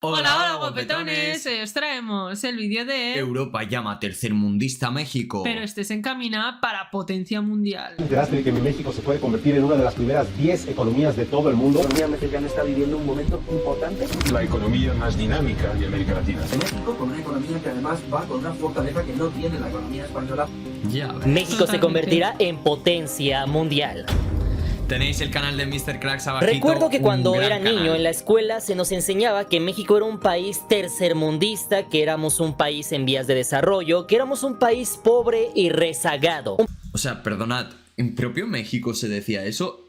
Hola, hola guapetones, os traemos el vídeo de Europa llama tercermundista a México. Pero este se encamina para potencia mundial. ¿Te enteraste de que México se puede convertir en una de las primeras 10 economías de todo el mundo? La economía mexicana está viviendo un momento importante. La economía más dinámica de América Latina. En México, con una economía que además va con una fortaleza que no tiene la economía española. Ya ves. México se convertirá en potencia mundial. Tenéis el canal de Mr. Cracks abajito. Recuerdo que cuando un gran era niño canal. en la escuela se nos enseñaba que México era un país tercermundista, que éramos un país en vías de desarrollo, que éramos un país pobre y rezagado. O sea, perdonad, ¿en propio México se decía eso?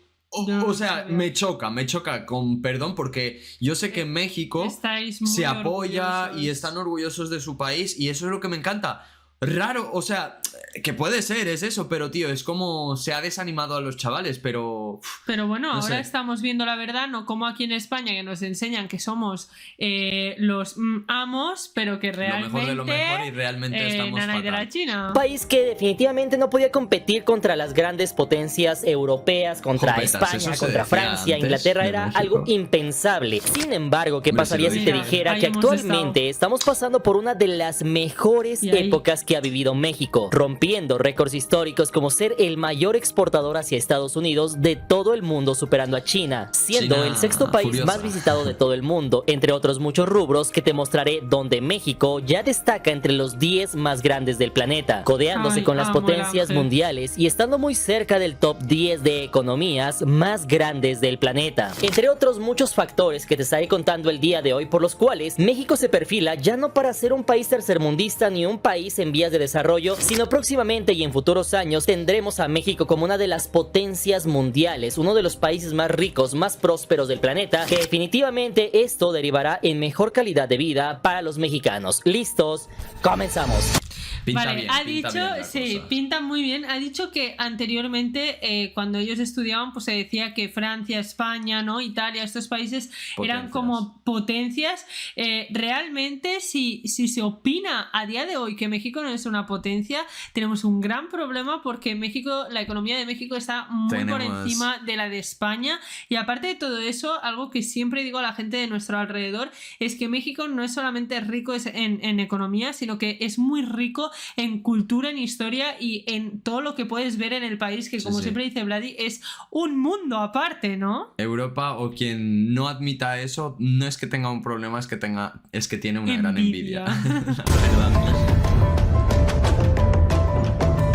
No, O sea, no. me choca, con perdón, porque yo sé que en México Estáis muy se apoya orgullosos. y están orgullosos de su país y eso es lo que me encanta. Raro, o sea, que puede ser, es eso, pero tío, es como se ha desanimado a los chavales, pero... Pero bueno, No ahora sé. estamos viendo la verdad, no como aquí en España que nos enseñan que somos los amos, pero que realmente lo mejor de lo mejor y realmente estamos nanay de la fatal. China. Un país que definitivamente no podía competir contra las grandes potencias europeas, contra Jopetas, España, eso se contra decía Francia, antes Inglaterra, de era México. algo impensable. Sin embargo, ¿qué Hombre, pasaría si si lo te dices. dijera Ahí que hemos actualmente estamos pasando por una de las mejores Y ahí- épocas que ha vivido México, rompiendo récords históricos como ser el mayor exportador hacia Estados Unidos de todo el mundo, superando a China, siendo China el sexto país furiosa. más visitado de todo el mundo, entre otros muchos rubros que te mostraré donde México ya destaca entre los 10 más grandes del planeta, codeándose Ay, con las amo el potencias ángel. mundiales y estando muy cerca del top 10 de economías más grandes del planeta. Entre otros muchos factores que te estaré contando el día de hoy, por los cuales México se perfila ya no para ser un país tercermundista ni un país en vías de desarrollo, sino próximamente y en futuros años tendremos a México como una de las potencias mundiales, uno de los países más ricos, más prósperos del planeta, que definitivamente esto derivará en mejor calidad de vida para los mexicanos. ¿Listos? Comenzamos. Pinta Vale, bien, ha pinta dicho, bien la sí, cosa. pinta muy bien. Ha dicho que anteriormente, cuando ellos estudiaban, pues se decía que Francia, España, ¿no? Italia, estos países eran Potencias. como potencias. Realmente, si se opina a día de hoy que México no es una potencia, tenemos un gran problema porque México, la economía de México está muy por Tenemos- encima de la de España. Y aparte de todo eso, algo que siempre digo a la gente de nuestro alrededor es que México no es solamente rico en economía, sino que es muy rico en cultura, en historia y en todo lo que puedes ver en el país, que Sí, como sí. siempre dice Vladi, es un mundo aparte, ¿no? Europa o quien no admita eso no es que tenga un problema, es que tiene una gran envidia. La verdad.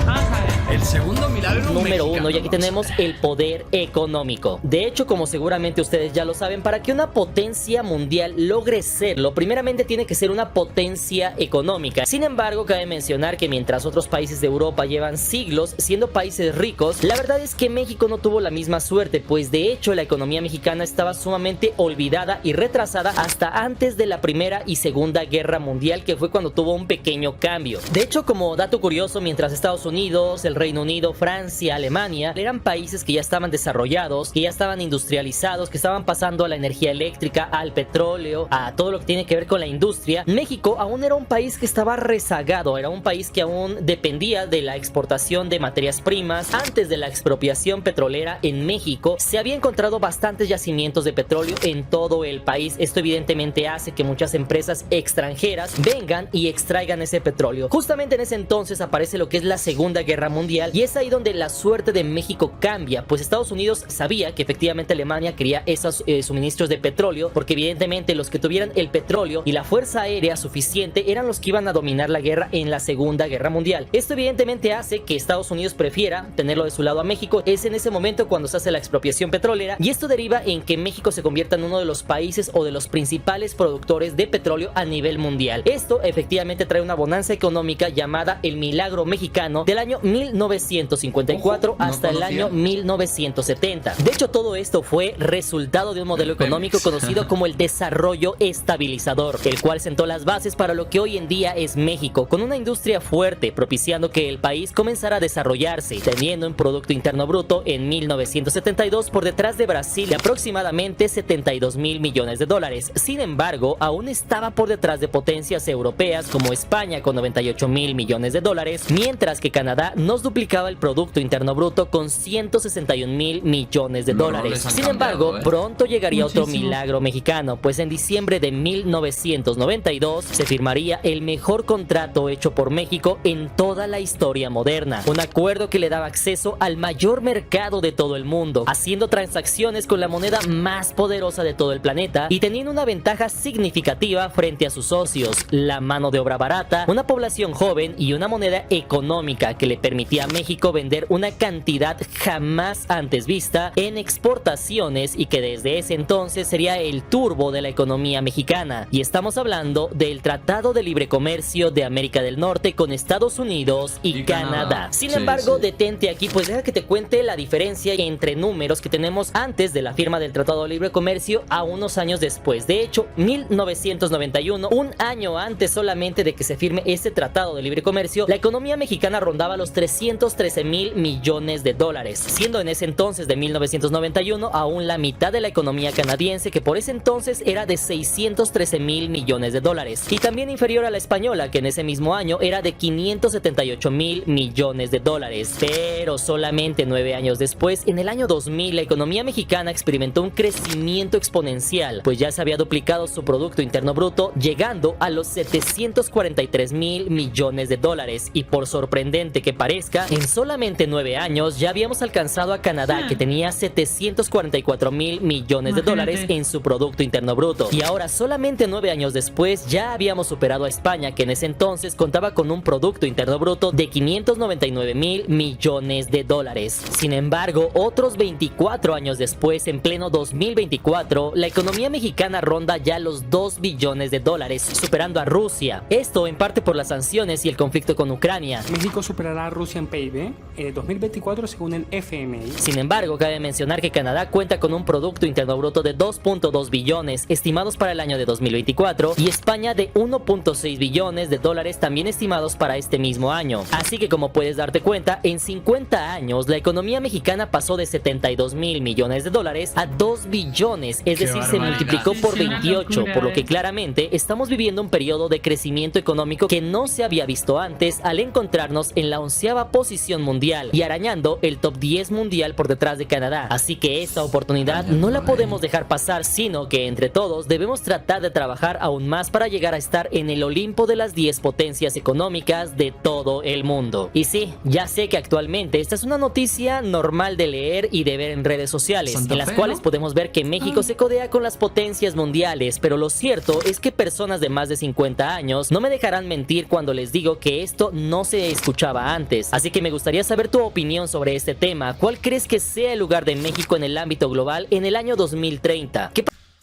Ajá. El segundo milagro Número mexicano, 1, y aquí vamos. tenemos el poder económico. De hecho, como seguramente ustedes ya lo saben, para que una potencia mundial logre serlo, primeramente tiene que ser una potencia económica. Sin embargo, cabe mencionar que mientras otros países de Europa llevan siglos siendo países ricos, la verdad es que México no tuvo la misma suerte, pues de hecho la economía mexicana estaba sumamente olvidada y retrasada hasta antes de la Primera y Segunda Guerra Mundial, que fue cuando tuvo un pequeño cambio. De hecho, como dato curioso, mientras Estados Unidos, el Reino Unido, Francia, Alemania eran países que ya estaban desarrollados, que ya estaban industrializados, que estaban pasando a la energía eléctrica, al petróleo, a todo lo que tiene que ver con la industria, México aún era un país que estaba rezagado, era un país que aún dependía de la exportación de materias primas. Antes de la expropiación petrolera en México se había encontrado bastantes yacimientos de petróleo en todo el país. Esto evidentemente hace que muchas empresas extranjeras vengan y extraigan ese petróleo. Justamente en ese entonces aparece lo que es la Segunda Guerra Mundial y es ahí donde la suerte de México cambia, pues Estados Unidos sabía que efectivamente Alemania quería esos suministros de petróleo, porque evidentemente los que tuvieran el petróleo y la fuerza aérea suficiente eran los que iban a dominar la guerra en la Segunda Guerra Mundial. Esto evidentemente hace que Estados Unidos prefiera tenerlo de su lado a México. Es en ese momento cuando se hace la expropiación petrolera y esto deriva en que México se convierta en uno de los países o de los principales productores de petróleo a nivel mundial. Esto efectivamente trae una bonanza económica llamada el milagro mexicano del año 1954 Ojo, no hasta el conocía. año 1970. De hecho, todo esto fue resultado de un modelo económico conocido como el desarrollo estabilizador, el cual sentó las bases para lo que hoy en día es México, con una industria fuerte, propiciando que el país comenzara a desarrollarse, teniendo un Producto Interno Bruto en 1972 por detrás de Brasil de aproximadamente 72,000 millones de dólares. Sin embargo, aún estaba por detrás de potencias europeas como España con 98,000 millones de dólares, mientras que Canadá nos duplicó duplicaba el Producto Interno Bruto con 161.000 millones de dólares. Sin embargo, pronto llegaría otro milagro mexicano, pues en diciembre de 1992 se firmaría el mejor contrato hecho por México en toda la historia moderna. Un acuerdo que le daba acceso al mayor mercado de todo el mundo, haciendo transacciones con la moneda más poderosa de todo el planeta y teniendo una ventaja significativa frente a sus socios: la mano de obra barata, una población joven y una moneda económica que le permitía a México vender una cantidad jamás antes vista en exportaciones y que desde ese entonces sería el turbo de la economía mexicana. Y estamos hablando del Tratado de Libre Comercio de América del Norte con Estados Unidos y Canadá. Sin embargo, detente aquí, pues deja que te cuente la diferencia entre números que tenemos antes de la firma del Tratado de Libre Comercio a unos años después. De hecho, 1991, un año antes solamente de que se firme este Tratado de Libre Comercio, la economía mexicana rondaba los 313.000 millones de dólares, siendo en ese entonces de 1991 aún la mitad de la economía canadiense, que por ese entonces era de 613.000 millones de dólares, y también inferior a la española, que en ese mismo año era de 578.000 millones de dólares. Pero solamente 9 años después, en el año 2000, la economía mexicana experimentó un crecimiento exponencial, pues ya se había duplicado su Producto Interno Bruto, llegando a los 743.000 millones de dólares, y por sorprendente que parezca, en solamente 9 años ya habíamos alcanzado a Canadá, que tenía 744.000 millones de dólares en su Producto Interno Bruto, y ahora solamente 9 años después ya habíamos superado a España, que en ese entonces contaba con un Producto Interno Bruto de 599.000 millones de dólares. Sin embargo, otros 24 años después, en pleno 2024, la economía mexicana ronda ya los 2 billones de dólares, superando a Rusia. Esto en parte por las sanciones y el conflicto con Ucrania. México superará a Rusia en PIB en 2024 según el FMI. Sin embargo, cabe mencionar que Canadá cuenta con un Producto Interno Bruto de 2.2 billones estimados para el año de 2024 y España de 1.6 billones de dólares también estimados para este mismo año. Así que, como puedes darte cuenta, en 50 años la economía mexicana pasó de 72.000 millones de dólares a 2 billones, es decir, se multiplicó por 28, por lo que claramente estamos viviendo un periodo de crecimiento económico que no se había visto antes, al encontrarnos en la 11ª posición mundial y arañando el top 10 mundial por detrás de Canadá. Así que esta oportunidad no la podemos dejar pasar, sino que entre todos debemos tratar de trabajar aún más para llegar a estar en el Olimpo de las 10 potencias económicas de todo el mundo. Y sí, ya sé que actualmente esta es una noticia normal de leer y de ver en redes sociales, en las cuales podemos ver que México se codea con las potencias mundiales, pero lo cierto es que personas de más de 50 años no me dejarán mentir cuando les digo que esto no se escuchaba antes. Así que me gustaría saber tu opinión sobre este tema. ¿Cuál crees que sea el lugar de México en el ámbito global en el año 2030?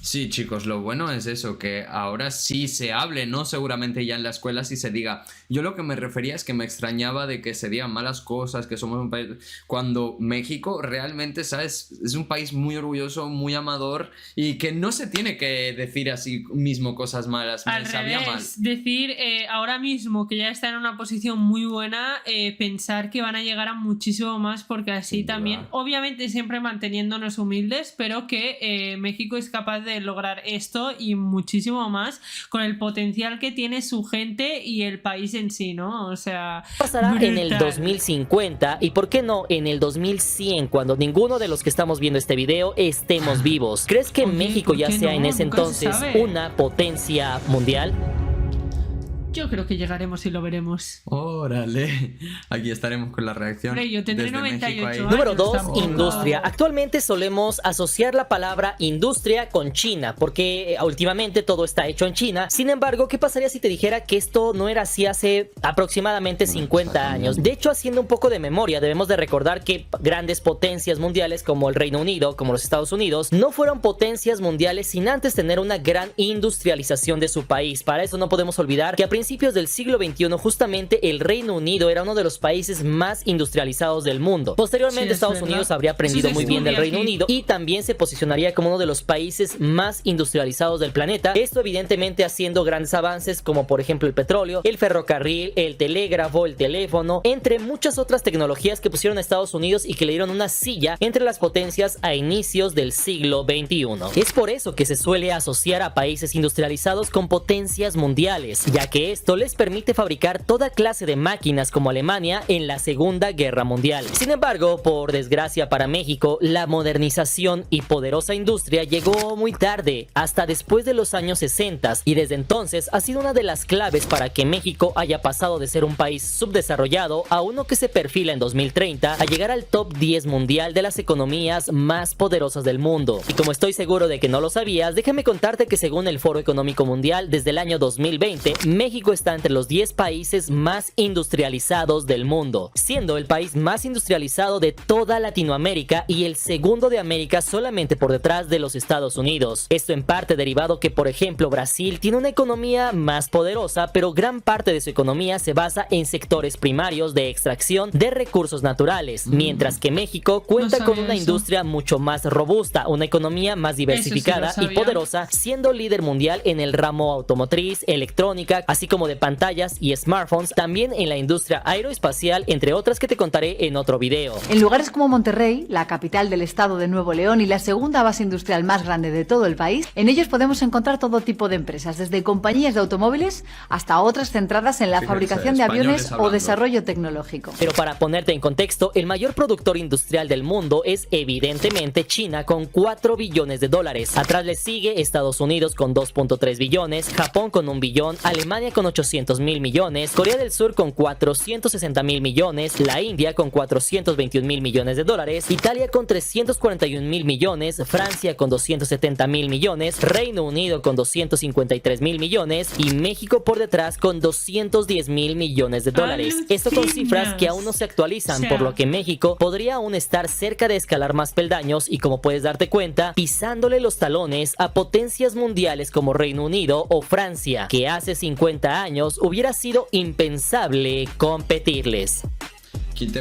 Sí, chicos, lo bueno es eso, que ahora sí se hable, ¿no? Seguramente ya en la escuela sí se diga. Yo lo que me refería es que me extrañaba de que se digan malas cosas, que somos un país... Cuando México realmente, ¿sabes? Es un país muy orgulloso, muy amador y que no se tiene que decir así mismo cosas malas. Al revés, decir ahora mismo que ya está en una posición muy buena, pensar que van a llegar a muchísimo más, porque así también, obviamente siempre manteniéndonos humildes, pero que México es capaz de lograr esto y muchísimo más con el potencial que tiene su gente y el país en sí, ¿no? O sea, pasará brutal. En el 2050 y por qué no en el 2100, cuando ninguno de los que estamos viendo este video estemos vivos. ¿Crees que México ya sea en ese entonces una potencia mundial? Yo creo que llegaremos y lo veremos. Órale. Aquí estaremos con la reacción. Hombre, yo tendré 98 años. Número 2, industria. Actualmente solemos asociar la palabra industria con China, porque últimamente todo está hecho en China. Sin embargo, ¿qué pasaría si te dijera que esto no era así hace aproximadamente 50 años? De hecho, haciendo un poco de memoria, debemos de recordar que grandes potencias mundiales como el Reino Unido, como los Estados Unidos, no fueron potencias mundiales sin antes tener una gran industrialización de su país. Para eso no podemos olvidar que a principios del siglo XXI justamente el Reino Unido era uno de los países más industrializados del mundo. Posteriormente Estados Unidos habría aprendido muy bien del Reino Unido y también se posicionaría como uno de los países más industrializados del planeta. Esto evidentemente haciendo grandes avances como por ejemplo el petróleo, el ferrocarril, el telégrafo, el teléfono, entre muchas otras tecnologías que pusieron a Estados Unidos y que le dieron una silla entre las potencias a inicios del siglo XXI. Es por eso que se suele asociar a países industrializados con potencias mundiales, ya que que esto les permite fabricar toda clase de máquinas como Alemania en la Segunda Guerra Mundial. Sin embargo, por desgracia para México, la modernización y poderosa industria llegó muy tarde, hasta después de los años 60, y desde entonces ha sido una de las claves para que México haya pasado de ser un país subdesarrollado a uno que se perfila en 2030 a llegar al top 10 mundial de las economías más poderosas del mundo. Y como estoy seguro de que no lo sabías, déjame contarte que según el Foro Económico Mundial, desde el año 2020, México está entre los 10 países más industrializados del mundo, siendo el país más industrializado de toda Latinoamérica y el segundo de América solamente por detrás de los Estados Unidos. Esto en parte derivado que, por ejemplo, Brasil tiene una economía más poderosa, pero gran parte de su economía se basa en sectores primarios de extracción de recursos naturales, mientras que México cuenta con una industria mucho más robusta, una economía más diversificada y poderosa, siendo líder mundial en el ramo automotriz, electrónica, así como de pantallas y smartphones, también en la industria aeroespacial, entre otras que te contaré en otro video. En lugares como Monterrey, la capital del estado de Nuevo León y la segunda base industrial más grande de todo el país, en ellos podemos encontrar todo tipo de empresas, desde compañías de automóviles hasta otras centradas en la fabricación de aviones o desarrollo tecnológico. Pero para ponerte en contexto, el mayor productor industrial del mundo es evidentemente China con 4 billones de dólares. Atrás le sigue Estados Unidos con 2.3 billones, Japón con 1 billón, Alemania con 800 mil millones, Corea del Sur con 460 mil millones, la India con 421 mil millones de dólares, Italia con 341 mil millones, Francia con 270 mil millones, Reino Unido con 253 mil millones y México por detrás con 210 mil millones de dólares. Esto con cifras que aún no se actualizan, por lo que México podría aún estar cerca de escalar más peldaños y, como puedes darte cuenta, pisándole los talones a potencias mundiales como Reino Unido o Francia, que hace 50 años hubiera sido impensable competirles.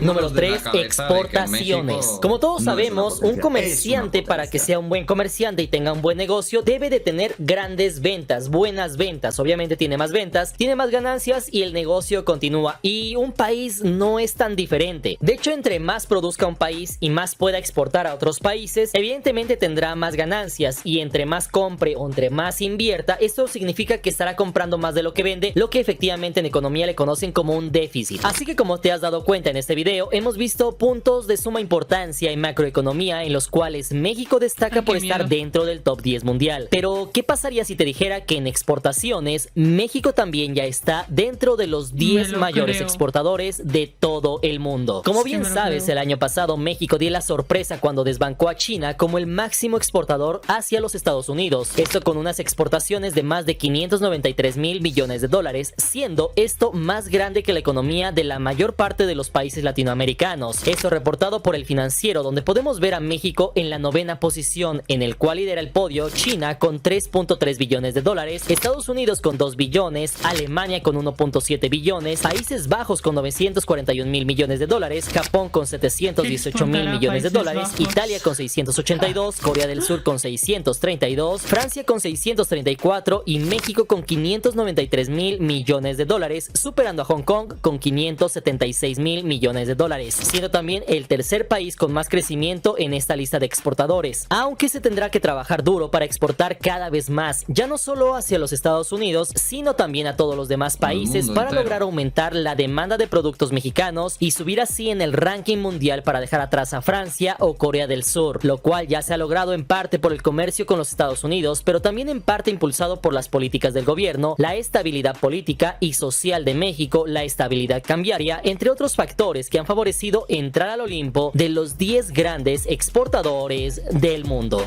Número 3, exportaciones. Como todos sabemos, un comerciante, para que sea un buen comerciante y tenga un buen negocio, debe de tener grandes ventas, buenas ventas. Obviamente tiene más ventas, tiene más ganancias y el negocio continúa. Y un país no es tan diferente. De hecho, entre más produzca un país y más pueda exportar a otros países, evidentemente tendrá más ganancias. Y entre más compre o entre más invierta, esto significa que estará comprando más de lo que vende, lo que efectivamente en economía le conocen como un déficit. Así que, como te has dado cuenta en este video, hemos visto puntos de suma importancia en macroeconomía en los cuales México destaca por estar dentro del top 10 mundial. Pero, ¿qué pasaría si te dijera que en exportaciones México también ya está dentro de los 10 mayores exportadores de todo el mundo? Como bien sabes, el año pasado México dio la sorpresa cuando desbancó a China como el máximo exportador hacia los Estados Unidos. Esto con unas exportaciones de más de 593 mil millones de dólares, siendo esto más grande que la economía de la mayor parte de los países latinoamericanos. Esto reportado por El Financiero, donde podemos ver a México en la 9ª posición, en el cual lidera el podio China con 3.3 billones de dólares, Estados Unidos con 2 billones, Alemania con 1.7 billones, Países Bajos con 941 mil millones de dólares, Japón con 718 mil millones de dólares, Italia con 682, Corea del Sur con 632, Francia con 634 y México con 593 mil millones de dólares, superando a Hong Kong con 576 mil millones de dólares, siendo también el tercer país con más crecimiento en esta lista de exportadores. Aunque se tendrá que trabajar duro para exportar cada vez más, ya no solo hacia los Estados Unidos, sino también a todos los demás países para lograr aumentar la demanda de productos mexicanos y subir así en el ranking mundial para dejar atrás a Francia o Corea del Sur, lo cual ya se ha logrado en parte por el comercio con los Estados Unidos, pero también en parte impulsado por las políticas del gobierno, la estabilidad política y social de México, la estabilidad cambiaria, entre otros factores que han favorecido entrar al Olimpo de los 10 grandes exportadores del mundo.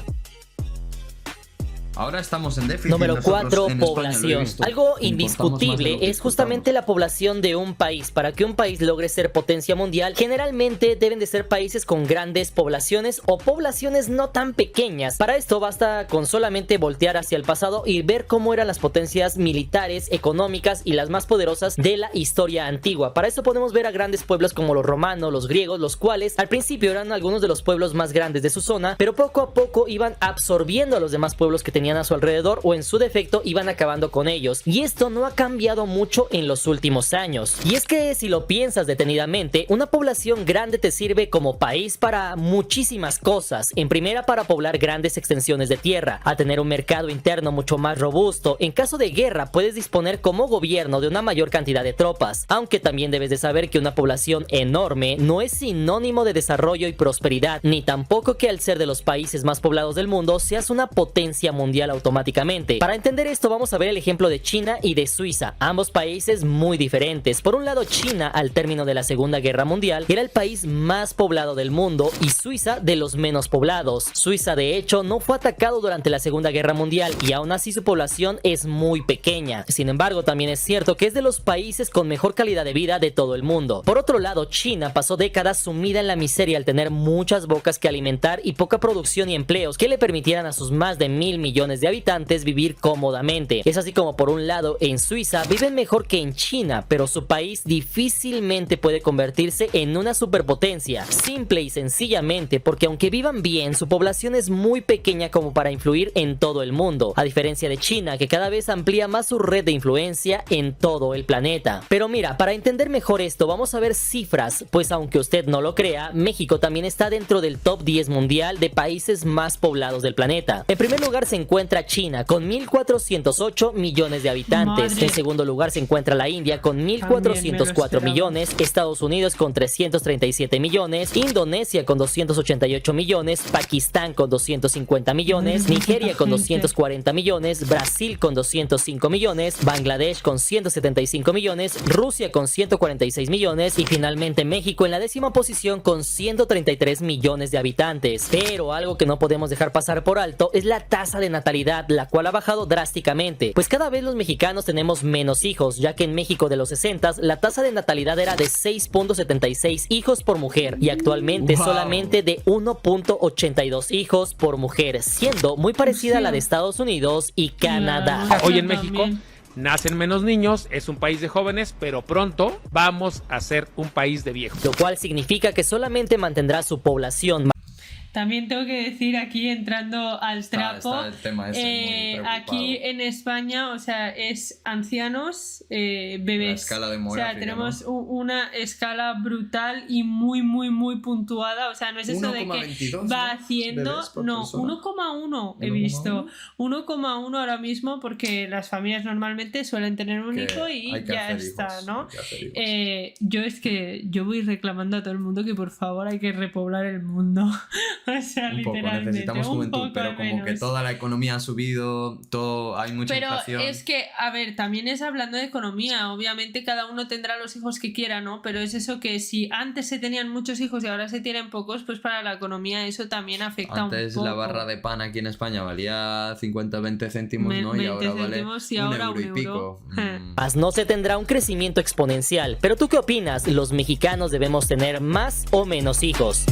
Ahora estamos en déficit. Número 4, en población. Algo indiscutible es justamente la población de un país. Para que un país logre ser potencia mundial, generalmente deben de ser países con grandes poblaciones o poblaciones no tan pequeñas. Para esto basta con solamente voltear hacia el pasado y ver cómo eran las potencias militares, económicas y las más poderosas de la historia antigua. Para esto podemos ver a grandes pueblos como los romanos, los griegos, los cuales al principio eran algunos de los pueblos más grandes de su zona, pero poco a poco iban absorbiendo a los demás pueblos que tenían tenían a su alrededor o en su defecto iban acabando con ellos. Y esto no ha cambiado mucho en los últimos años. Y es que si lo piensas detenidamente, una población grande te sirve como país para muchísimas cosas. En primera, para poblar grandes extensiones de tierra, a tener un mercado interno mucho más robusto. En caso de guerra puedes disponer como gobierno de una mayor cantidad de tropas, aunque también debes de saber que una población enorme no es sinónimo de desarrollo y prosperidad, ni tampoco que al ser de los países más poblados del mundo seas una potencia mundial automáticamente. Para entender esto vamos a ver el ejemplo de China y de Suiza, ambos países muy diferentes. Por un lado, China al término de la Segunda Guerra Mundial era el país más poblado del mundo y Suiza de los menos poblados. Suiza de hecho no fue atacado durante la Segunda Guerra Mundial y aún así su población es muy pequeña. Sin embargo, también es cierto que es de los países con mejor calidad de vida de todo el mundo. Por otro lado, China pasó décadas sumida en la miseria al tener muchas bocas que alimentar y poca producción y empleos que le permitieran a sus más de 1.000 millones de habitantes vivir cómodamente. Es así como por un lado en Suiza viven mejor que en China, pero su país difícilmente puede convertirse en una superpotencia, simple y sencillamente porque aunque vivan bien, su población es muy pequeña como para influir en todo el mundo, a diferencia de China, que cada vez amplía más su red de influencia en todo el planeta. Pero mira, para entender mejor esto vamos a ver cifras, pues aunque usted no lo crea, México también está dentro del top 10 mundial de países más poblados del planeta. En primer lugar se encuentra China con 1.408 millones de habitantes. En segundo lugar se encuentra la India con 1.404 millones, Estados Unidos con 337 millones, Indonesia con 288 millones, Pakistán con 250 millones, Nigeria con 240 millones, Brasil con 205 millones, Bangladesh con 175 millones, Rusia con 146 millones y finalmente México en la 10ª posición con 133 millones de habitantes. Pero algo que no podemos dejar pasar por alto es la tasa de natalidad, la cual ha bajado drásticamente, pues cada vez los mexicanos tenemos menos hijos, ya que en México de los 60s la tasa de natalidad era de 6.76 hijos por mujer y actualmente solamente de 1.82 hijos por mujer, siendo muy parecida a la de Estados Unidos y Canadá. Hoy en México nacen menos niños, es un país de jóvenes, pero pronto vamos a ser un país de viejos. Lo cual significa que solamente mantendrá su población. También tengo que decir aquí, entrando al trapo, está el tema ese muy preocupado. Aquí en España, o sea, es ancianos, bebés. La escala demográfica, o sea, tenemos ¿no? una escala brutal y muy puntuada. O sea, no es eso de que 1,22, va haciendo... No, 1,1 he visto. 1,1 ahora mismo porque las familias normalmente suelen tener un hijo y ya está, ¿no? Yo es que yo voy reclamando a todo el mundo que por favor hay que repoblar el mundo. O sea, un poco, literalmente, necesitamos juventud, poco pero como menos. que toda la economía ha subido, todo, hay mucha inflación. Pero es que, a ver, también es hablando de economía, obviamente cada uno tendrá los hijos que quiera, ¿no? Pero es eso que si antes se tenían muchos hijos y ahora se tienen pocos, pues para la economía eso también afecta un poco. Antes la barra de pan aquí en España valía 50-20 céntimos, ¿no? Y ahora vale un euro y pico. Más no se tendrá un crecimiento exponencial. Pero ¿tú qué opinas? ¿Los mexicanos debemos tener más o menos hijos?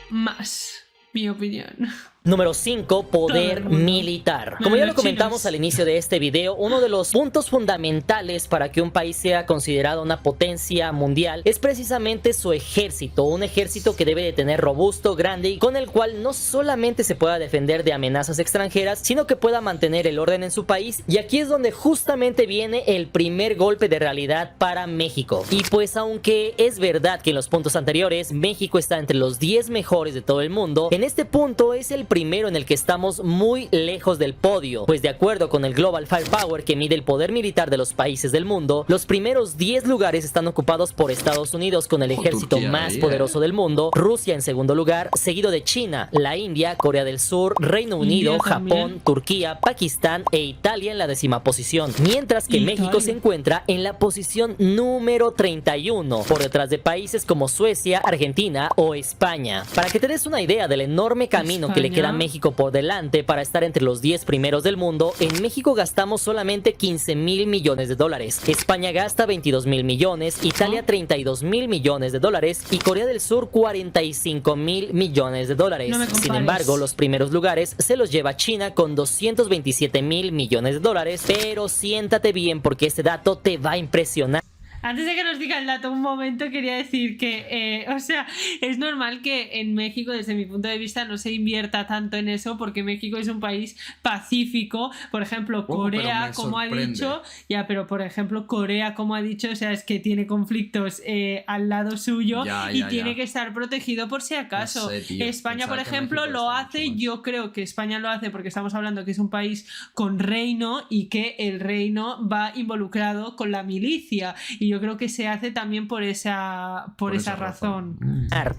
Más, mi opinión. Número 5, poder militar. Como ya lo comentamos al inicio de este video, uno de los puntos fundamentales para que un país sea considerado una potencia mundial es precisamente su ejército. Un ejército que debe de tener robusto, grande y con el cual no solamente se pueda defender de amenazas extranjeras, sino que pueda mantener el orden en su país. Y aquí es donde justamente viene el primer golpe de realidad para México. Y pues aunque es verdad que en los puntos anteriores México está entre los 10 mejores de todo el mundo, en este punto es el primero en el que estamos muy lejos del podio, pues de acuerdo con el Global Firepower, que mide el poder militar de los países del mundo, los primeros 10 lugares están ocupados por Estados Unidos con el ejército más poderoso del mundo, Rusia en segundo lugar, seguido de China, la India, Corea del Sur, Reino Unido, Japón, Turquía, Pakistán e Italia en la 10ª posición, mientras que México se encuentra en la posición número 31, por detrás de países como Suecia, Argentina o España. Para que te des una idea del enorme camino que le queda a México por delante para estar entre los 10 primeros del mundo, en México gastamos solamente 15.000 millones de dólares, España gasta 22.000 millones, Italia 32.000 millones de dólares y Corea del Sur 45.000 millones de dólares. Sin embargo, los primeros lugares se los lleva China con 227.000 millones de dólares, pero siéntate bien porque este dato te va a impresionar. Antes de que nos diga el dato, un momento quería decir que, o sea, es normal que en México, desde mi punto de vista, no se invierta tanto en eso, porque México es un país pacífico. Por ejemplo, Corea, como ha dicho, pero por ejemplo, Corea, como ha dicho, o sea, es que tiene conflictos al lado suyo y tiene que estar protegido por si acaso. No sé, tío. España, por ejemplo, lo hace. Yo creo que España lo hace porque estamos hablando que es un país con reino y que el reino va involucrado con la milicia. Y yo creo que se hace también por esa razón.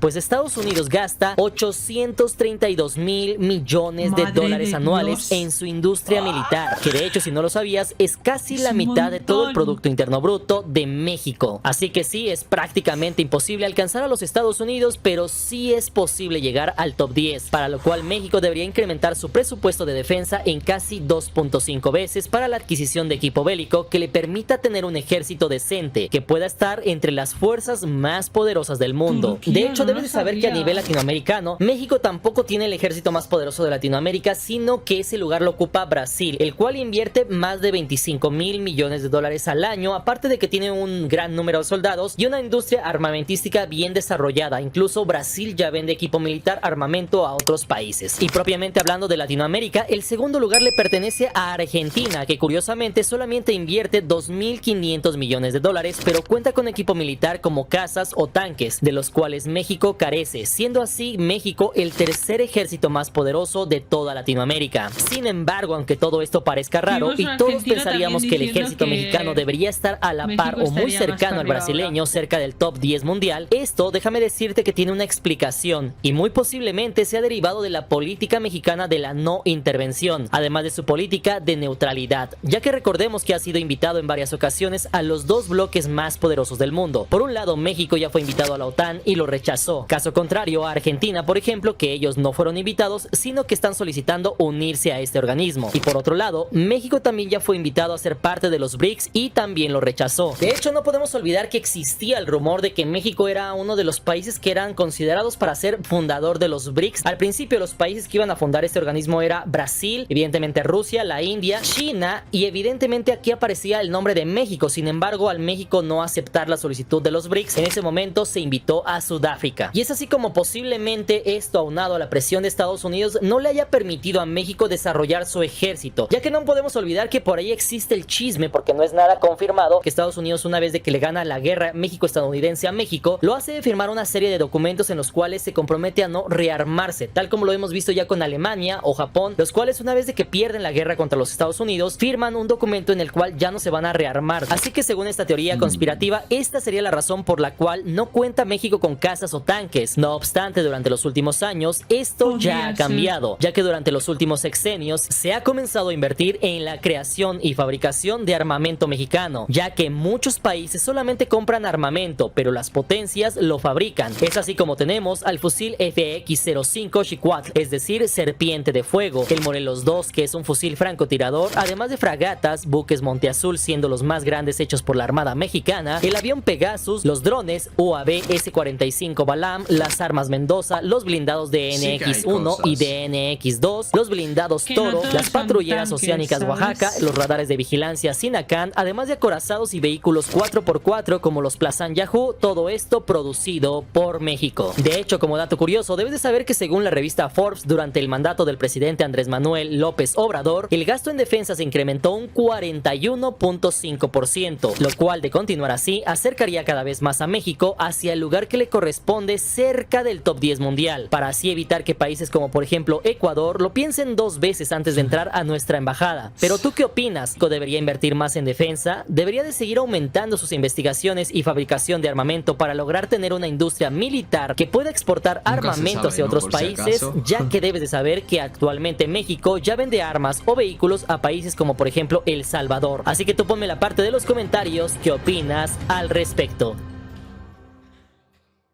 Pues Estados Unidos gasta 832.000 millones de dólares anuales en su industria militar, que de hecho, si no lo sabías, es casi la mitad de todo el Producto Interno Bruto de México. Así que sí, es prácticamente imposible alcanzar a los Estados Unidos, pero sí es posible llegar al top 10, para lo cual México debería incrementar su presupuesto de defensa en casi 2.5 veces para la adquisición de equipo bélico que le permita tener un ejército decente que pueda estar entre las fuerzas más poderosas del mundo. De hecho, debes de saber que a nivel latinoamericano, México tampoco tiene el ejército más poderoso de Latinoamérica, sino que ese lugar lo ocupa Brasil, el cual invierte más de 25.000 millones de dólares al año, aparte de que tiene un gran número de soldados y una industria armamentística bien desarrollada. Incluso Brasil ya vende equipo militar, armamento a otros países. Y propiamente hablando de Latinoamérica, el segundo lugar le pertenece a Argentina, que curiosamente solamente invierte 2.500 millones de dólares, pero cuenta con equipo militar como cazas o tanques, de los cuales México carece, siendo así México el tercer ejército más poderoso de toda Latinoamérica. Sin embargo, aunque todo esto parezca raro y todos pensaríamos que el ejército mexicano debería estar a la par o muy cercano al brasileño, cerca del top 10 mundial, esto déjame decirte que tiene una explicación y muy posiblemente sea derivado de la política mexicana de la no intervención, además de su política de neutralidad, ya que recordemos que ha sido invitado en varias ocasiones a los dos bloques más poderosos del mundo. Por un lado, México ya fue invitado a la OTAN y lo rechazó, caso contrario a Argentina, por ejemplo, que ellos no fueron invitados, sino que están solicitando unirse a este organismo. Y por otro lado, México también ya fue invitado a ser parte de los BRICS y también lo rechazó. De hecho, no podemos olvidar que existía el rumor de que México era uno de los países que eran considerados para ser fundador de los BRICS. Al principio, los países que iban a fundar este organismo era Brasil, evidentemente Rusia, la India, China y evidentemente aquí aparecía el nombre de México. Sin embargo, al México no aceptar la solicitud de los BRICS, en ese momento se invitó a Sudáfrica. Y es así como posiblemente esto, aunado a la presión de Estados Unidos, no le haya permitido a México desarrollar su ejército, ya que no podemos olvidar que por ahí existe el chisme, porque no es nada confirmado, que Estados Unidos, una vez de que le gana la guerra México-estadounidense a México, lo hace firmar una serie de documentos en los cuales se compromete a no rearmarse, tal como lo hemos visto ya con Alemania o Japón, los cuales una vez de que pierden la guerra contra los Estados Unidos, firman un documento en el cual ya no se van a rearmar. Así que según esta teoría conspirativa, esta sería la razón por la cual no cuenta México con cazas o tanques. No obstante, durante los últimos años, esto ya ha cambiado, ya que durante los últimos sexenios se ha comenzado a invertir en la creación y fabricación de armamento mexicano, ya que muchos países solamente compran armamento, pero las potencias lo fabrican. Es así como tenemos al fusil FX-05 Chihuahua, es decir, serpiente de fuego, el Morelos II, que es un fusil francotirador, además de fragatas, buques Monteazul siendo los más grandes hechos por la Armada Mexicana, el avión Pegasus, los drones UAV S-45 Balam, las armas Mendoza, los blindados de NX-1 y de NX-2, los blindados Toro, las patrulleras oceánicas Oaxaca, los radares de vigilancia Sinacán, además de acorazados y vehículos 4x4 como los Plazan Yahoo, todo esto producido por México. De hecho, como dato curioso, debes de saber que según la revista Forbes, durante el mandato del presidente Andrés Manuel López Obrador, el gasto en defensa se incrementó un 41.5%, lo cual, de continuar así, acercaría cada vez más a México hacia el lugar que le corresponde cerca del top 10 mundial, para así evitar que países como por ejemplo Ecuador lo piensen dos veces antes de entrar a nuestra embajada. Pero ¿tú qué opinas? ¿México debería invertir más en defensa? ¿Debería de seguir aumentando sus investigaciones y fabricación de armamento para lograr tener una industria militar que pueda exportar armamento hacia otros países? Ya que debes de saber que actualmente México ya vende armas o vehículos a países como por ejemplo El Salvador. Así que tú ponme la parte de los comentarios qué opinas al respecto.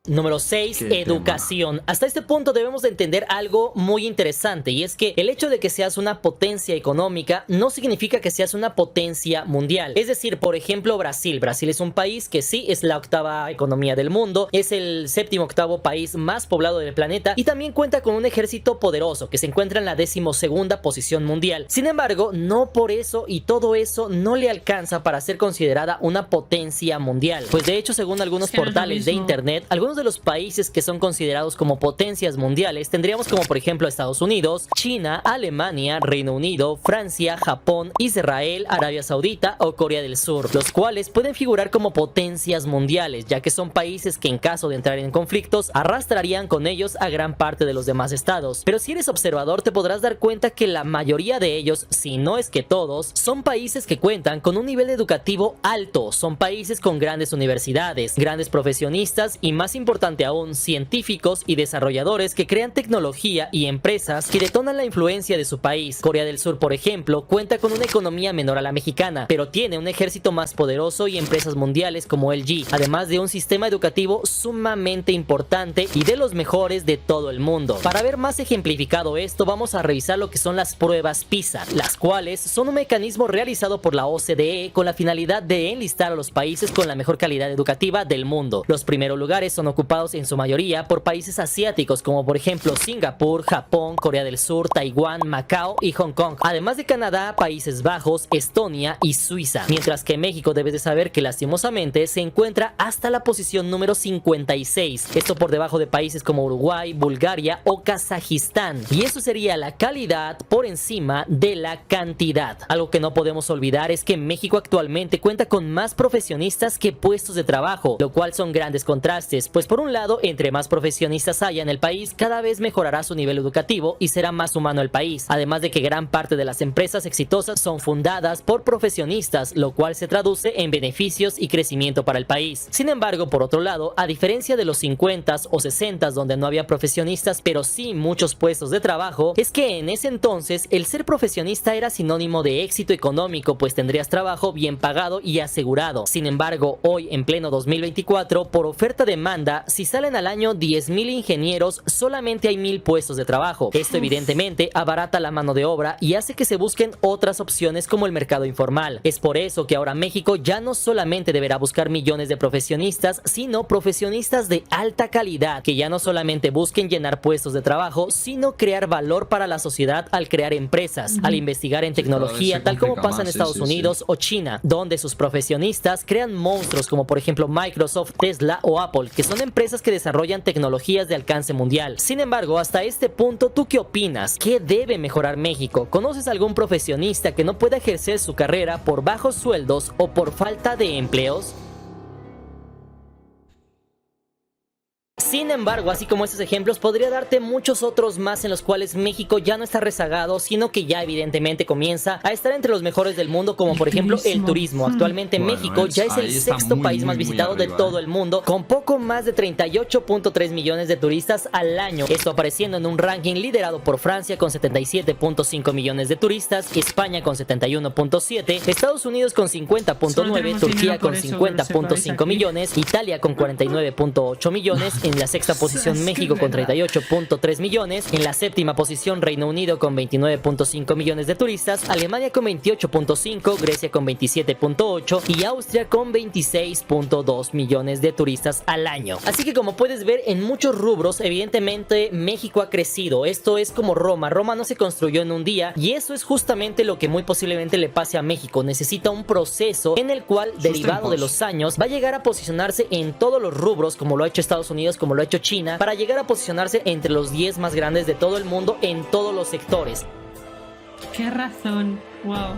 Número 6, Qué educación. Hasta este punto debemos de entender algo muy interesante, y es que el hecho de que seas una potencia económica no significa que seas una potencia mundial. Es decir, por ejemplo, Brasil. Brasil es un país que sí es la octava economía del mundo, es el séptimo octavo país más poblado del planeta y también cuenta con un ejército poderoso que se encuentra en la 12ª posición mundial. Sin embargo, no por eso y todo eso no le alcanza para ser considerada una potencia mundial. Pues de hecho, según algunos portales de internet, algunos de los países que son considerados como potencias mundiales tendríamos como por ejemplo Estados Unidos, China, Alemania, Reino Unido, Francia, Japón, Israel, Arabia Saudita o Corea del Sur, los cuales pueden figurar como potencias mundiales, ya que son países que en caso de entrar en conflictos arrastrarían con ellos a gran parte de los demás estados. Pero si eres observador te podrás dar cuenta que la mayoría de ellos, si no es que todos, son países que cuentan con un nivel educativo alto, son países con grandes universidades, grandes profesionistas y más importante aún, científicos y desarrolladores que crean tecnología y empresas que detonan la influencia de su país. Corea del Sur, por ejemplo, cuenta con una economía menor a la mexicana, pero tiene un ejército más poderoso y empresas mundiales como LG, además de un sistema educativo sumamente importante y de los mejores de todo el mundo. Para ver más ejemplificado esto, vamos a revisar lo que son las pruebas PISA, las cuales son un mecanismo realizado por la OCDE con la finalidad de enlistar a los países con la mejor calidad educativa del mundo. Los primeros lugares son ocupados en su mayoría por países asiáticos como por ejemplo Singapur, Japón, Corea del Sur, Taiwán, Macao y Hong Kong, además de Canadá, Países Bajos, Estonia y Suiza, mientras que México debes de saber que lastimosamente se encuentra hasta la posición número 56, esto por debajo de países como Uruguay, Bulgaria o Kazajistán, y eso sería la calidad por encima de la cantidad. Algo que no podemos olvidar es que México actualmente cuenta con más profesionistas que puestos de trabajo, lo cual son grandes contrastes, pues por un lado, entre más profesionistas haya en el país, cada vez mejorará su nivel educativo y será más humano el país, además de que gran parte de las empresas exitosas son fundadas por profesionistas, lo cual se traduce en beneficios y crecimiento para el país. Sin embargo, por otro lado, a diferencia de los 50s o 60s donde no había profesionistas, pero sí muchos puestos de trabajo, es que en ese entonces el ser profesionista era sinónimo de éxito económico, pues tendrías trabajo bien pagado y asegurado. Sin embargo, hoy en pleno 2024, por oferta-demanda, si salen al año 10,000 ingenieros, solamente hay 1,000 puestos de trabajo. Esto evidentemente abarata la mano de obra y hace que se busquen otras opciones como el mercado informal. Es por eso que ahora México ya no solamente deberá buscar millones de profesionistas, sino profesionistas de alta calidad, que ya no solamente busquen llenar puestos de trabajo, sino crear valor para la sociedad al crear empresas, al investigar en tecnología, tal como pasa en Estados Unidos o China, donde sus profesionistas crean monstruos como por ejemplo Microsoft, Tesla o Apple, que son empresas que desarrollan tecnologías de alcance mundial. Sin embargo, hasta este punto, ¿tú qué opinas? ¿Qué debe mejorar México? ¿Conoces algún profesionista que no pueda ejercer su carrera por bajos sueldos o por falta de empleos? Sin embargo, así como estos ejemplos, podría darte muchos otros más en los cuales México ya no está rezagado, sino que ya evidentemente comienza a estar entre los mejores del mundo, como por ejemplo el turismo. Actualmente México ya es el sexto país más visitado de todo el mundo, con poco más de 38.3 millones de turistas al año. Esto apareciendo en un ranking liderado por Francia con 77.5 millones de turistas, España con 71.7, Estados Unidos con 50.9, Turquía con 50.5 millones, Italia con 49.8 millones, en la sexta posición México con 38.3 millones, en la séptima posición Reino Unido con 29.5 millones de turistas, Alemania con 28.5, Grecia con 27.8 y Austria con 26.2 millones de turistas al año. Así que como puedes ver, en muchos rubros evidentemente México ha crecido. Esto es como Roma. Roma no se construyó en un día y eso es justamente lo que muy posiblemente le pase a México. Necesita un proceso en el cual, derivado de los años, va a llegar a posicionarse en todos los rubros, como lo ha hecho Estados Unidos, como lo ha hecho China, para llegar a posicionarse entre los 10 más grandes de todo el mundo en todos los sectores. Qué razón, wow.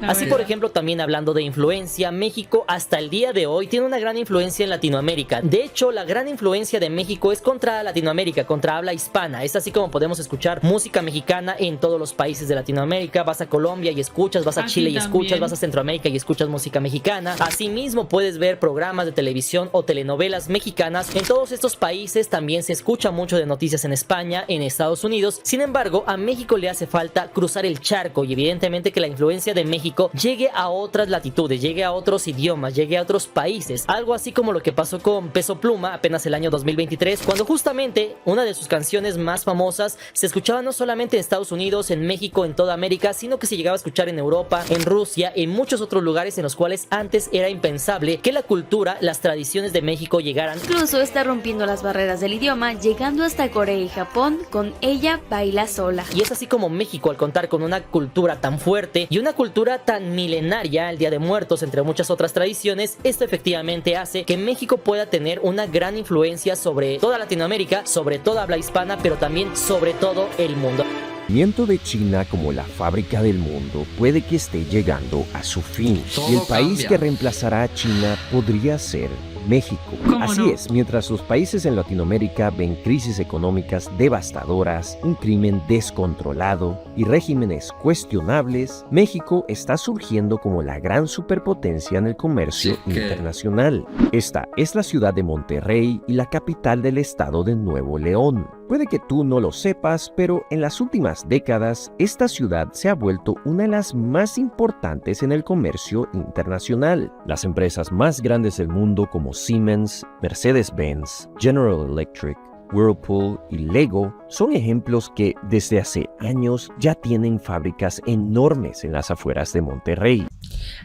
Así, por ejemplo, también hablando de influencia, México hasta el día de hoy tiene una gran influencia en Latinoamérica. De hecho, la gran influencia de México es contra Latinoamérica, contra habla hispana. Es así como podemos escuchar música mexicana en todos los países de Latinoamérica. Vas a Colombia y escuchas, vas a Chile y escuchas, vas a Centroamérica y escuchas música mexicana. Asimismo, puedes ver programas de televisión o telenovelas mexicanas. En todos estos países también se escucha mucho de noticias en España, en Estados Unidos. Sin embargo, a México le hace falta cruzar el charco y evidentemente que la influencia de México México llegue a otras latitudes, llegue a otros idiomas, llegue a otros países. Algo así como lo que pasó con Peso Pluma apenas el año 2023, cuando justamente una de sus canciones más famosas se escuchaba no solamente en Estados Unidos, en México, en toda América, sino que se llegaba a escuchar en Europa, en Rusia, en muchos otros lugares en los cuales antes era impensable que la cultura, las tradiciones de México llegaran. Incluso está rompiendo las barreras del idioma, llegando hasta Corea y Japón con Ella Baila Sola. Y es así como México, al contar con una cultura tan fuerte y una cultura tan milenaria, el Día de Muertos, entre muchas otras tradiciones, esto efectivamente hace que México pueda tener una gran influencia sobre toda Latinoamérica, sobre toda habla hispana, pero también sobre todo el mundo. El movimiento de China como la fábrica del mundo puede que esté llegando a su fin. Todo Y el país cambia. que reemplazará a China podría ser México. Así no? es, mientras los países en Latinoamérica ven crisis económicas devastadoras, un crimen descontrolado y regímenes cuestionables, México está surgiendo como la gran superpotencia en el comercio Sí, que- internacional. Esta es la ciudad de Monterrey y la capital del estado de Nuevo León. Puede que tú no lo sepas, pero en las últimas décadas, esta ciudad se ha vuelto una de las más importantes en el comercio internacional. Las empresas más grandes del mundo como Siemens, Mercedes-Benz, General Electric, Whirlpool y Lego son ejemplos que desde hace años ya tienen fábricas enormes en las afueras de Monterrey.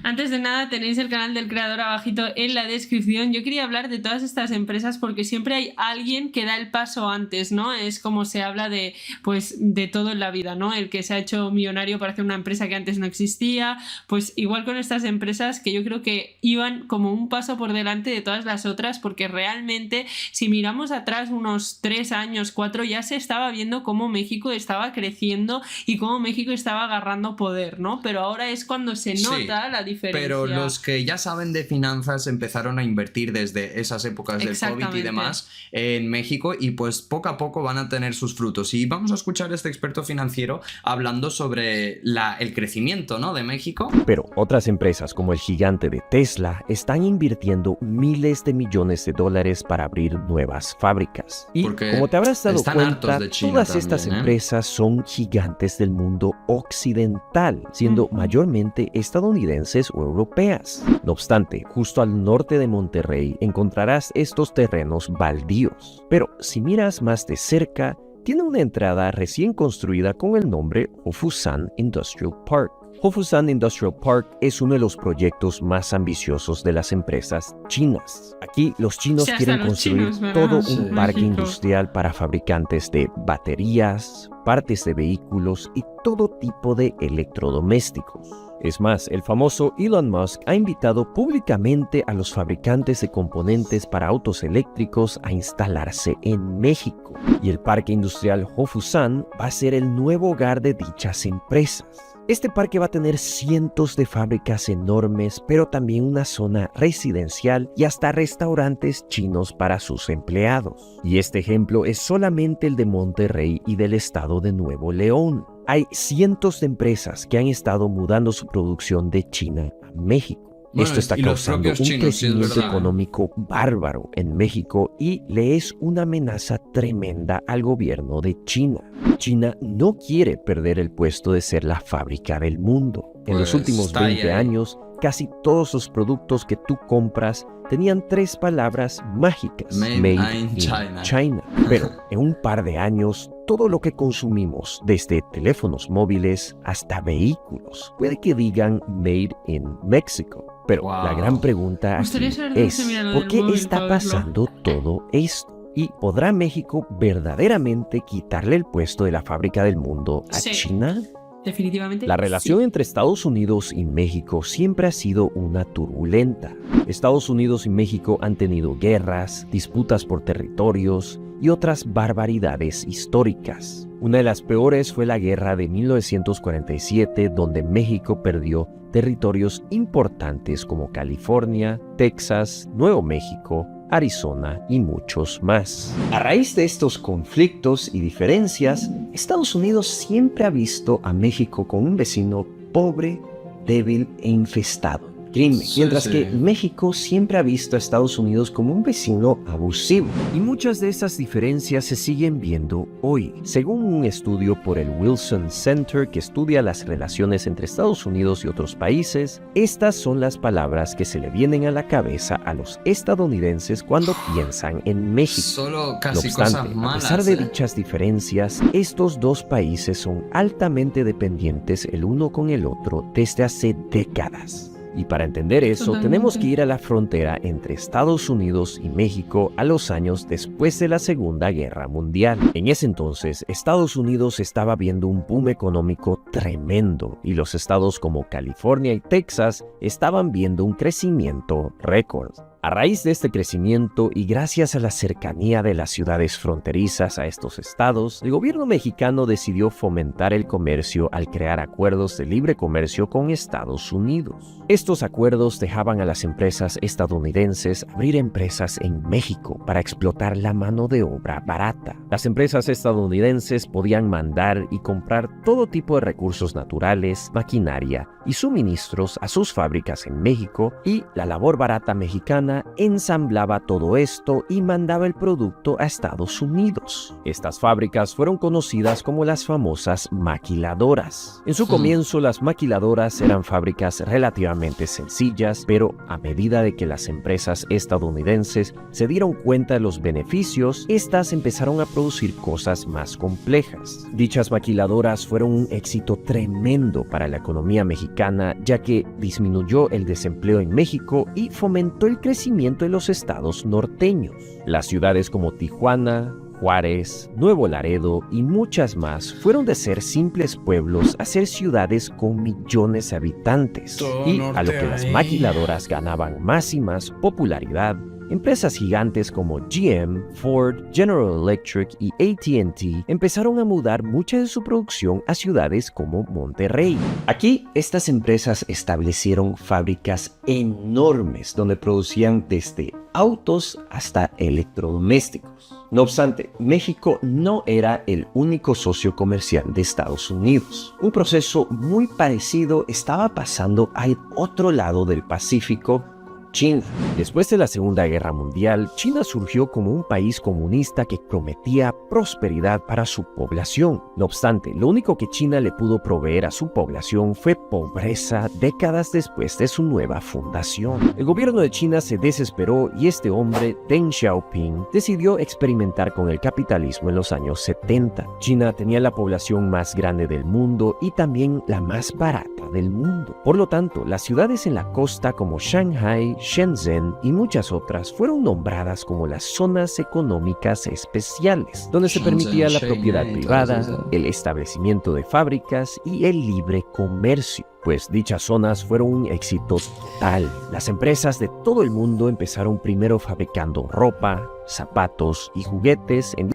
Antes de nada tenéis el canal del creador abajito en la descripción. Yo quería hablar de todas estas empresas porque siempre hay alguien que da el paso antes, ¿no? Es como se habla de, pues, de todo en la vida, ¿no? El que se ha hecho millonario para hacer una empresa que antes no existía, pues igual con estas empresas que yo creo que iban como un paso por delante de todas las otras, porque realmente si miramos atrás unos 3 años, 4, ya se estaba viendo cómo México estaba creciendo y cómo México estaba agarrando poder, ¿no? Pero ahora es cuando se Sí, nota la diferencia. Pero los que ya saben de finanzas empezaron a invertir desde esas épocas del COVID y Exactamente. demás en México y pues poco a poco van a tener sus frutos. Y vamos a escuchar a este experto financiero hablando sobre el crecimiento, ¿no?, de México. Pero otras empresas como el gigante de Tesla están invirtiendo miles de millones de dólares para abrir nuevas fábricas. Y Porque como te habrás dado están cuenta, hartos de China todas también, estas ¿eh? empresas son gigantes del mundo occidental, siendo mayormente estadounidenses o europeas. No obstante, justo al norte de Monterrey encontrarás estos terrenos baldíos. Pero si miras más de cerca, tiene una entrada recién construida con el nombre Hofusan Industrial Park. Hofusan Industrial Park es uno de los proyectos más ambiciosos de las empresas chinas. Aquí los chinos O sea, hasta quieren los construir chinos, ¿verdad? todo Sí. un parque México. industrial para fabricantes de baterías, partes de vehículos y todo tipo de electrodomésticos. Es más, el famoso Elon Musk ha invitado públicamente a los fabricantes de componentes para autos eléctricos a instalarse en México. Y el parque industrial Hofusan va a ser el nuevo hogar de dichas empresas. Este parque va a tener cientos de fábricas enormes, pero también una zona residencial y hasta restaurantes chinos para sus empleados. Y este ejemplo es solamente el de Monterrey y del estado de Nuevo León. Hay cientos de empresas que han estado mudando su producción de China a México. Bueno, Esto está y los causando un propios chinos, sí, es crecimiento verdad. económico bárbaro en México y le es una amenaza tremenda al gobierno de China. China no quiere perder el puesto de ser la fábrica del mundo. En los Pues últimos está ahí, 20 años, casi todos los productos que tú compras tenían 3 palabras mágicas. Made in China. China. Pero en un par de años, todo lo que consumimos, desde teléfonos móviles hasta vehículos, puede que digan Made in Mexico. Pero Wow. la gran pregunta Me aquí gustaría saber dónde es, se mira lo ¿por del qué móvil está para verlo? pasando todo esto? ¿Y podrá México verdaderamente quitarle el puesto de la fábrica del mundo a Sí. China? Definitivamente. La relación sí. entre Estados Unidos y México siempre ha sido una turbulenta. Estados Unidos y México han tenido guerras, disputas por territorios y otras barbaridades históricas. Una de las peores fue la guerra de 1947, donde México perdió territorios importantes como California, Texas, Nuevo México, Arizona y muchos más. A raíz de estos conflictos y diferencias, Estados Unidos siempre ha visto a México como un vecino pobre, débil e infestado. crimen, Sí, mientras sí. que México siempre ha visto a Estados Unidos como un vecino abusivo. Y muchas de esas diferencias se siguen viendo hoy. Según un estudio por el Wilson Center que estudia las relaciones entre Estados Unidos y otros países, estas son las palabras que se le vienen a la cabeza a los estadounidenses cuando piensan en México. Solo No casi obstante, cosas malas. a pesar de ¿eh? dichas diferencias, estos dos países son altamente dependientes el uno con el otro desde hace décadas. Y para entender eso, Totalmente. tenemos que ir a la frontera entre Estados Unidos y México a los años después de la Segunda Guerra Mundial. En ese entonces, Estados Unidos estaba viendo un boom económico tremendo y los estados como California y Texas estaban viendo un crecimiento récord. A raíz de este crecimiento y gracias a la cercanía de las ciudades fronterizas a estos estados, el gobierno mexicano decidió fomentar el comercio al crear acuerdos de libre comercio con Estados Unidos. Estos acuerdos dejaban a las empresas estadounidenses abrir empresas en México para explotar la mano de obra barata. Las empresas estadounidenses podían mandar y comprar todo tipo de recursos naturales, maquinaria y suministros a sus fábricas en México y la labor barata mexicana ensamblaba todo esto y mandaba el producto a Estados Unidos. Estas fábricas fueron conocidas como las famosas maquiladoras. En su comienzo, las maquiladoras eran fábricas relativamente sencillas, pero a medida de que las empresas estadounidenses se dieron cuenta de los beneficios, estas empezaron a producir cosas más complejas. Dichas maquiladoras fueron un éxito tremendo para la economía mexicana, ya que disminuyó el desempleo en México y fomentó el crecimiento de los estados norteños. Las ciudades como Tijuana, Juárez, Nuevo Laredo y muchas más fueron de ser simples pueblos a ser ciudades con millones de habitantes. Todo Y norte a lo que las ahí. maquiladoras ganaban más y más popularidad, empresas gigantes como GM, Ford, General Electric y AT&T empezaron a mudar mucha de su producción a ciudades como Monterrey. Aquí, estas empresas establecieron fábricas enormes donde producían desde autos hasta electrodomésticos. No obstante, México no era el único socio comercial de Estados Unidos. Un proceso muy parecido estaba pasando al otro lado del Pacífico, China. Después de la Segunda Guerra Mundial, China surgió como un país comunista que prometía prosperidad para su población. No obstante, lo único que China le pudo proveer a su población fue pobreza décadas después de su nueva fundación. El gobierno de China se desesperó y este hombre, Deng Xiaoping, decidió experimentar con el capitalismo en los años 70. China tenía la población más grande del mundo y también la más barata del mundo. Por lo tanto, las ciudades en la costa como Shanghai, Shenzhen y muchas otras fueron nombradas como las zonas económicas especiales, donde se permitía la propiedad privada, el establecimiento de fábricas y el libre comercio. Pues dichas zonas fueron un éxito total. Las empresas de todo el mundo empezaron primero fabricando ropa, zapatos y juguetes en...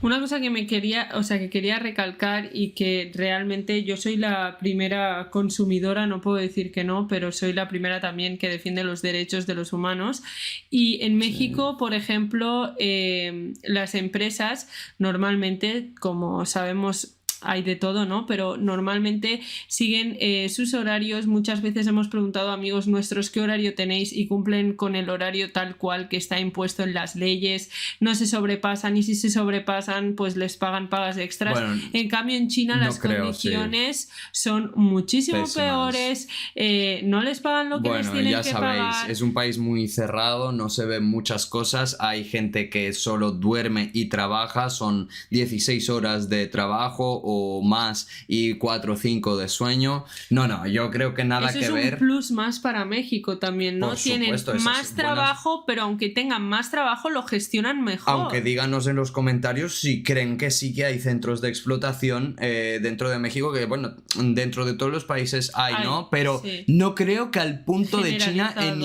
Una cosa que que quería recalcar y que realmente yo soy la primera consumidora, no puedo decir que no, pero soy la primera también que defiende los derechos de los humanos. Y en México, por ejemplo, las empresas normalmente, como sabemos, hay de todo, ¿no? Pero normalmente siguen sus horarios. Muchas veces hemos preguntado a amigos nuestros qué horario tenéis y cumplen con el horario tal cual que está impuesto en las leyes, no se sobrepasan y si se sobrepasan pues les pagan pagas extras. Bueno, en cambio en China las condiciones son muchísimo peores, no les pagan lo que les tienen que pagar. Es un país muy cerrado, no se ven muchas cosas, hay gente que solo duerme y trabaja, son 16 horas de trabajo o más y 4 o 5 de sueño. No, yo creo que nada que ver. Eso es un plus más para México también, ¿no? Tienen más trabajo, pero aunque tengan más trabajo lo gestionan mejor. Aunque díganos en los comentarios si creen que sí que hay centros de explotación dentro de México, que bueno, dentro de todos los países hay, ¿no? Pero no creo que al punto de China en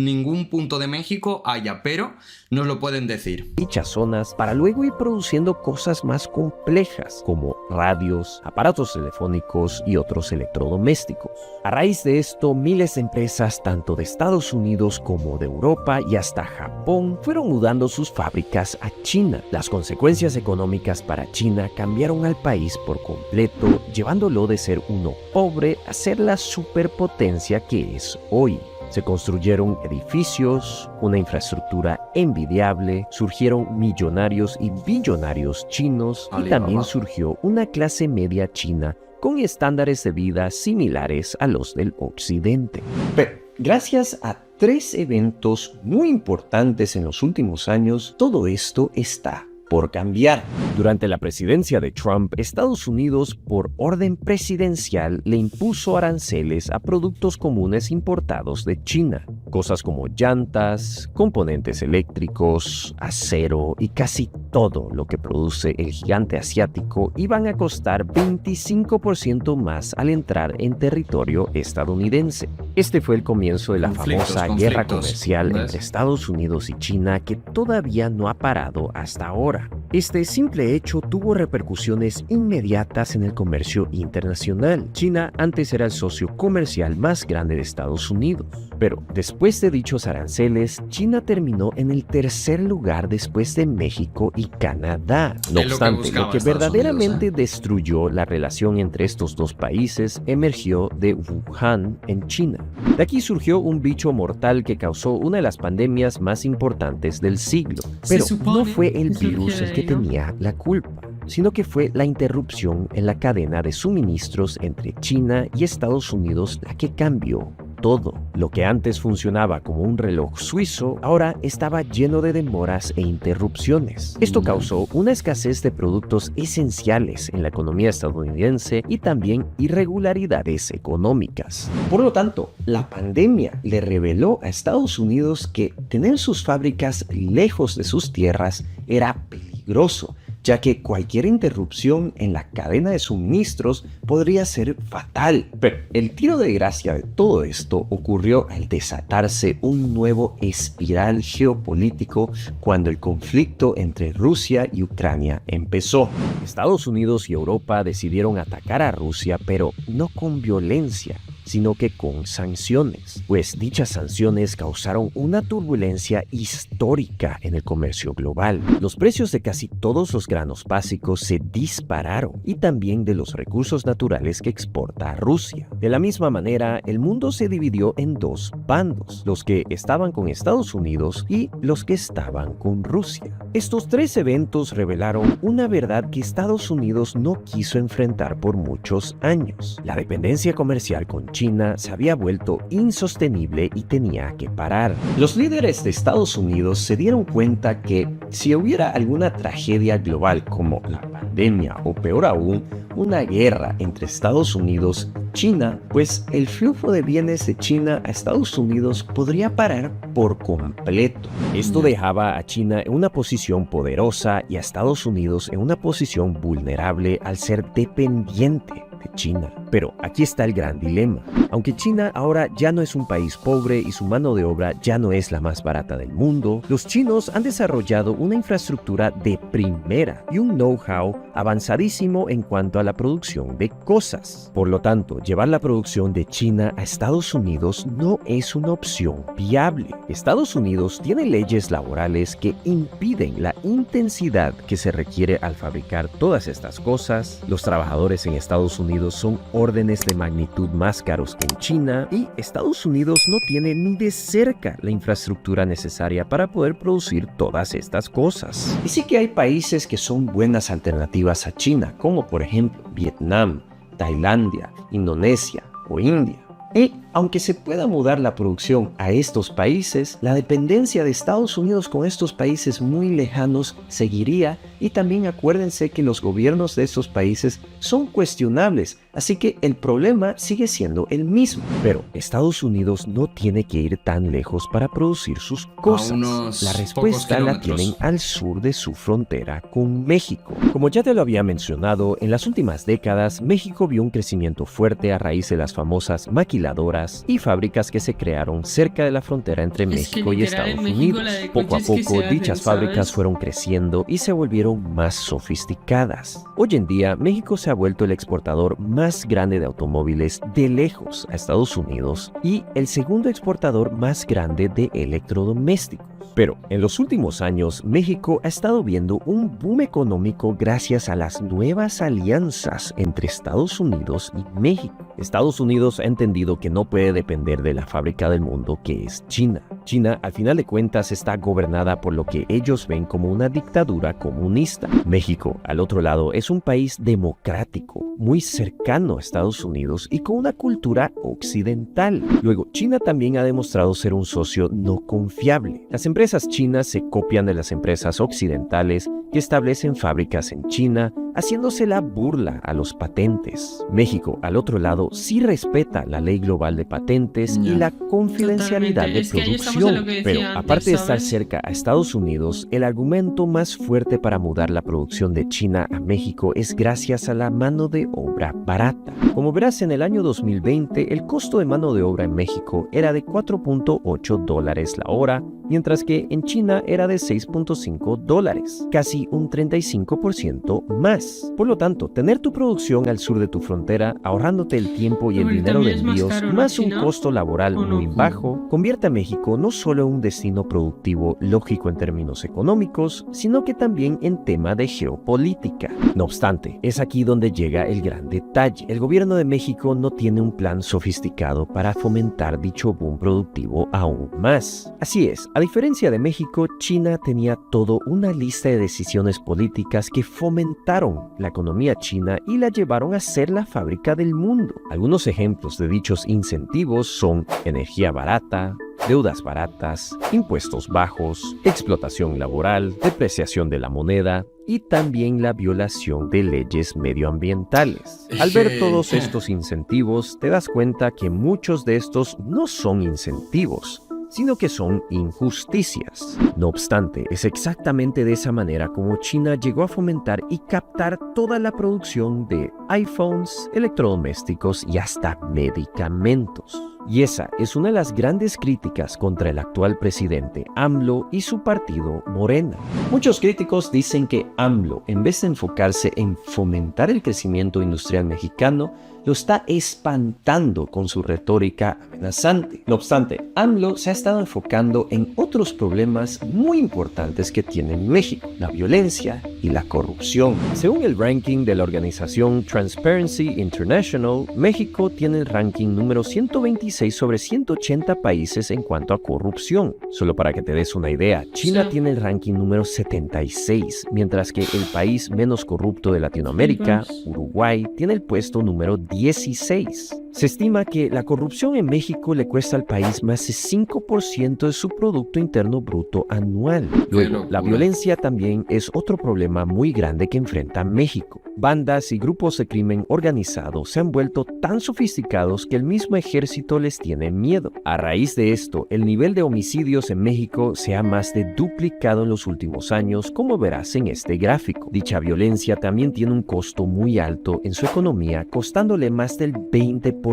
ningún punto de México haya, pero nos lo pueden decir. Dichas zonas para luego ir produciendo cosas más complejas. complejas, como radios, aparatos telefónicos y otros electrodomésticos. A raíz de esto, miles de empresas, tanto de Estados Unidos como de Europa y hasta Japón, fueron mudando sus fábricas a China. Las consecuencias económicas para China cambiaron al país por completo, llevándolo de ser uno pobre a ser la superpotencia que es hoy. Se construyeron edificios, una infraestructura envidiable, surgieron millonarios y billonarios chinos y también surgió una clase media china con estándares de vida similares a los del occidente. Pero gracias a 3 eventos muy importantes en los últimos años, todo esto está por cambiar. Durante la presidencia de Trump, Estados Unidos, por orden presidencial, le impuso aranceles a productos comunes importados de China. Cosas como llantas, componentes eléctricos, acero y casi todo lo que produce el gigante asiático iban a costar 25% más al entrar en territorio estadounidense. Este fue el comienzo de la famosa guerra comercial entre Estados Unidos y China que todavía no ha parado hasta ahora. Este simple hecho tuvo repercusiones inmediatas en el comercio internacional. China antes era el socio comercial más grande de Estados Unidos, pero después de dichos aranceles, China terminó en el 3er lugar después de México y Canadá. No obstante, lo que verdaderamente destruyó la relación entre estos dos países emergió de Wuhan, en China. De aquí surgió un bicho mortal que causó una de las pandemias más importantes del siglo. Pero no fue el virus el que tenía la culpa, sino que fue la interrupción en la cadena de suministros entre China y Estados Unidos la que cambió todo. Lo que antes funcionaba como un reloj suizo, ahora estaba lleno de demoras e interrupciones. Esto causó una escasez de productos esenciales en la economía estadounidense y también irregularidades económicas. Por lo tanto, la pandemia le reveló a Estados Unidos que tener sus fábricas lejos de sus tierras era peligroso, ya que cualquier interrupción en la cadena de suministros podría ser fatal. Pero el tiro de gracia de todo esto ocurrió al desatarse un nuevo espiral geopolítico cuando el conflicto entre Rusia y Ucrania empezó. Estados Unidos y Europa decidieron atacar a Rusia, pero no con violencia, sino que con sanciones, pues dichas sanciones causaron una turbulencia histórica en el comercio global. Los precios de casi todos los granos básicos se dispararon y también de los recursos naturales que exporta Rusia. De la misma manera, el mundo se dividió en 2 bandos, los que estaban con Estados Unidos y los que estaban con Rusia. Estos 3 eventos revelaron una verdad que Estados Unidos no quiso enfrentar por muchos años. La dependencia comercial con China se había vuelto insostenible y tenía que parar. Los líderes de Estados Unidos se dieron cuenta que si hubiera alguna tragedia global como la pandemia o peor aún, una guerra entre Estados Unidos y China, pues el flujo de bienes de China a Estados Unidos podría parar por completo. Esto dejaba a China en una posición poderosa y a Estados Unidos en una posición vulnerable al ser dependiente de China. Pero aquí está el gran dilema. Aunque China ahora ya no es un país pobre y su mano de obra ya no es la más barata del mundo, los chinos han desarrollado una infraestructura de primera y un know-how avanzadísimo en cuanto a la producción de cosas. Por lo tanto, llevar la producción de China a Estados Unidos no es una opción viable. Estados Unidos tiene leyes laborales que impiden la intensidad que se requiere al fabricar todas estas cosas. Los trabajadores en Estados Unidos son órdenes de magnitud más caros que en China y Estados Unidos no tiene ni de cerca la infraestructura necesaria para poder producir todas estas cosas. Y sí que hay países que son buenas alternativas a China, como por ejemplo Vietnam, Tailandia, Indonesia o India. Y aunque se pueda mudar la producción a estos países, la dependencia de Estados Unidos con estos países muy lejanos seguiría, y también acuérdense que los gobiernos de estos países son cuestionables, así que el problema sigue siendo el mismo. Pero Estados Unidos no tiene que ir tan lejos para producir sus cosas. La respuesta la tienen al sur de su frontera con México. Como ya te lo había mencionado, en las últimas décadas México vio un crecimiento fuerte a raíz de las famosas maquiladoras nuevas y fábricas que se crearon cerca de la frontera entre México y Estados Unidos. Poco a poco, dichas fábricas fueron creciendo y se volvieron más sofisticadas. Hoy en día, México se ha vuelto el exportador más grande de automóviles de lejos a Estados Unidos y el segundo exportador más grande de electrodomésticos. Pero en los últimos años, México ha estado viendo un boom económico gracias a las nuevas alianzas entre Estados Unidos y México. Estados Unidos ha entendido que no puede depender de la fábrica del mundo que es China. China, al final de cuentas, está gobernada por lo que ellos ven como una dictadura comunista. México, al otro lado, es un país democrático, muy cercano a Estados Unidos y con una cultura occidental. Luego, China también ha demostrado ser un socio no confiable. Las empresas chinas se copian de las empresas occidentales que establecen fábricas en China, haciéndose la burla a los patentes. México, al otro lado, sí respeta la ley global de patentes y la confidencialidad de producción. Pero aparte de estar cerca a Estados Unidos, el argumento más fuerte para mudar la producción de China a México es gracias a la mano de obra barata. Como verás, en el año 2020, el costo de mano de obra en México era de $4.8 la hora, mientras que en China era de $6.5, casi un 35% más. Por lo tanto, tener tu producción al sur de tu frontera, ahorrándote el tiempo y el dinero de envíos, más un costo laboral muy bajo, convierte a México no solo en un destino productivo lógico en términos económicos, sino que también en tema de geopolítica. No obstante, es aquí donde llega el gran detalle. El gobierno de México no tiene un plan sofisticado para fomentar dicho boom productivo aún más. Así es, a diferencia de México, China tenía toda una lista de decisiones políticas que fomentaron la economía china y la llevaron a ser la fábrica del mundo. Algunos ejemplos de dichos incentivos son energía barata, deudas baratas, impuestos bajos, explotación laboral, depreciación de la moneda y también la violación de leyes medioambientales. Al ver todos estos incentivos, te das cuenta que muchos de estos no son incentivos, sino que son injusticias. No obstante, es exactamente de esa manera como China llegó a fomentar y captar toda la producción de iPhones, electrodomésticos y hasta medicamentos. Y esa es una de las grandes críticas contra el actual presidente AMLO y su partido Morena. Muchos críticos dicen que AMLO, en vez de enfocarse en fomentar el crecimiento industrial mexicano, lo está espantando con su retórica amenazante. No obstante, AMLO se ha estado enfocando en otros problemas muy importantes que tiene México: la violencia y la corrupción. Según el ranking de la organización Transparency International, México tiene el ranking número 126 sobre 180 países en cuanto a corrupción. Solo para que te des una idea, China tiene el ranking número 76, mientras que el país menos corrupto de Latinoamérica, Uruguay, tiene el puesto número 16. Se estima que la corrupción en México le cuesta al país más de 5% de su Producto Interno Bruto anual. Luego, la violencia también es otro problema muy grande que enfrenta México. Bandas y grupos de crimen organizado se han vuelto tan sofisticados que el mismo ejército les tiene miedo. A raíz de esto, el nivel de homicidios en México se ha más de duplicado en los últimos años, como verás en este gráfico. Dicha violencia también tiene un costo muy alto en su economía, costándole más del 20%.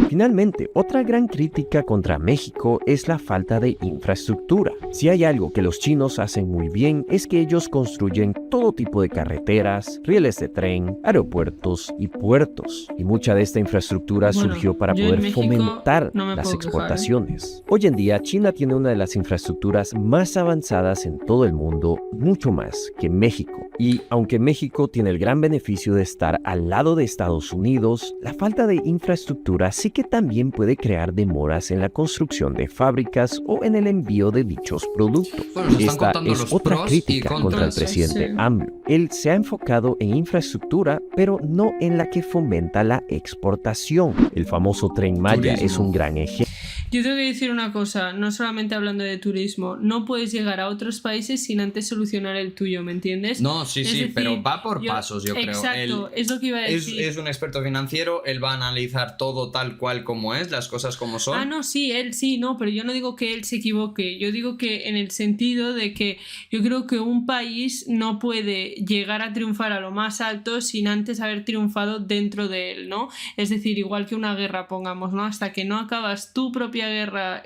Finalmente, otra gran crítica contra México es la falta de infraestructura. Si hay algo que los chinos hacen muy bien, es que ellos construyen todo tipo de carreteras, rieles de tren, aeropuertos y puertos. Y mucha de esta infraestructura surgió para poder fomentar las exportaciones. Hoy en día, China tiene una de las infraestructuras más avanzadas en todo el mundo, mucho más que México. Y aunque México tiene el gran beneficio de estar al lado de Estados Unidos, la falta de infraestructura sí que también puede crear demoras en la construcción de fábricas o en el envío de dichos productos. Esta es otra crítica contra el presidente AMLO. Él se ha enfocado en infraestructura, pero no en la que fomenta la exportación. El famoso Tren Maya es un gran ejemplo. Yo tengo que decir una cosa, no solamente hablando de turismo, no puedes llegar a otros países sin antes solucionar el tuyo, ¿me entiendes? No, sí, decir, pero va por pasos, yo creo. Exacto, es lo que iba a decir. Es un experto financiero, él va a analizar todo tal cual como es, las cosas como son. Ah, no, sí, él sí, no, pero yo no digo que él se equivoque, yo digo que en el sentido de que yo creo que un país no puede llegar a triunfar a lo más alto sin antes haber triunfado dentro de él, ¿no? Es decir, igual que una guerra, pongamos, ¿no? Hasta que no acabas tu propia guerra